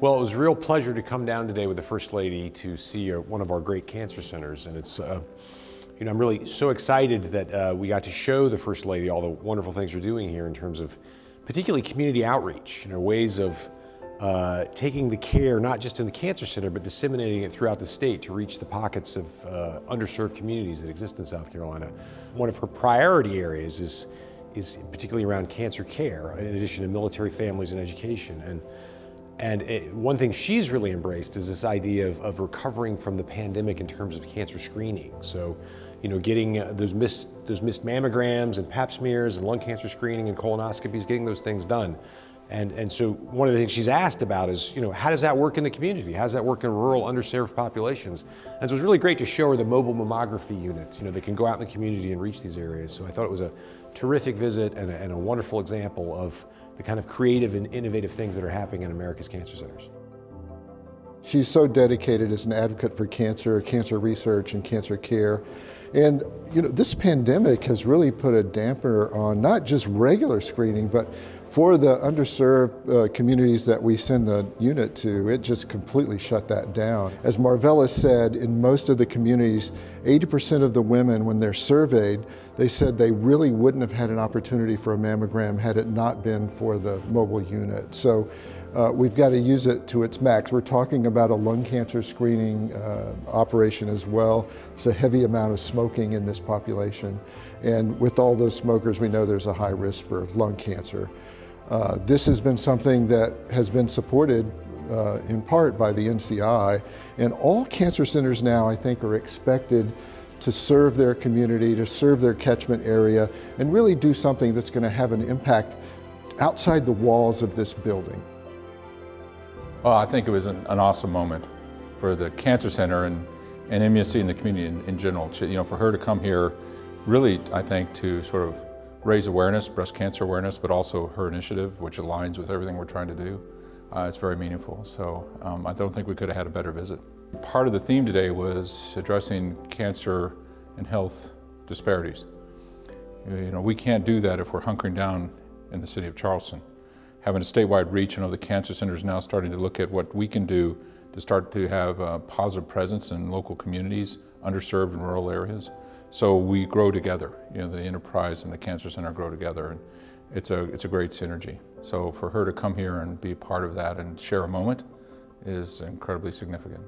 Well, it was a real pleasure to come down today with the First Lady to see one of our great cancer centers, and it's, I'm really so excited that we got to show the First Lady all the wonderful things we're doing here in terms of particularly community outreach, ways of taking the care not just in the cancer center, but disseminating it throughout the state to reach the pockets of underserved communities that exist in South Carolina. One of her priority areas is particularly around cancer care, in addition to military families and education. One thing she's really embraced is this idea of recovering from the pandemic in terms of cancer screening. So, getting those missed mammograms and pap smears and lung cancer screening and colonoscopies, getting those things done. And so one of the things she's asked about is, how does that work in the community? How does that work in rural, underserved populations? And so it was really great to show her the mobile mammography units, that can go out in the community and reach these areas. So I thought it was a terrific visit and a wonderful example of the kind of creative and innovative things that are happening in America's cancer centers. She's so dedicated as an advocate for cancer research, and cancer care. And this pandemic has really put a damper on not just regular screening, but for the underserved communities that we send the unit to, it just completely shut that down. As Marvella said, in most of the communities, 80% of the women, when they're surveyed, they said they really wouldn't have had an opportunity for a mammogram had it not been for the mobile unit. So we've got to use it to its max. We're talking about a lung cancer screening operation as well. It's a heavy amount of smoking in this population. And with all those smokers, we know there's a high risk for lung cancer. This has been something that has been supported in part by the NCI. And all cancer centers now, I think, are expected to serve their community, to serve their catchment area, and really do something that's going to have an impact outside the walls of this building. Well, I think it was an awesome moment for the Cancer Center and MUSC and the community in general. For her to come here, really, I think, to sort of raise awareness, breast cancer awareness, but also her initiative, which aligns with everything we're trying to do. It's very meaningful. So I don't think we could have had a better visit. Part of the theme today was addressing cancer and health disparities. We can't do that if we're hunkering down in the city of Charleston. Having a statewide reach, the Cancer Center is now starting to look at what we can do to start to have a positive presence in local communities, underserved and rural areas. So we grow together. The enterprise and the Cancer Center grow together, and it's a great synergy. So for her to come here and be part of that and share a moment is incredibly significant.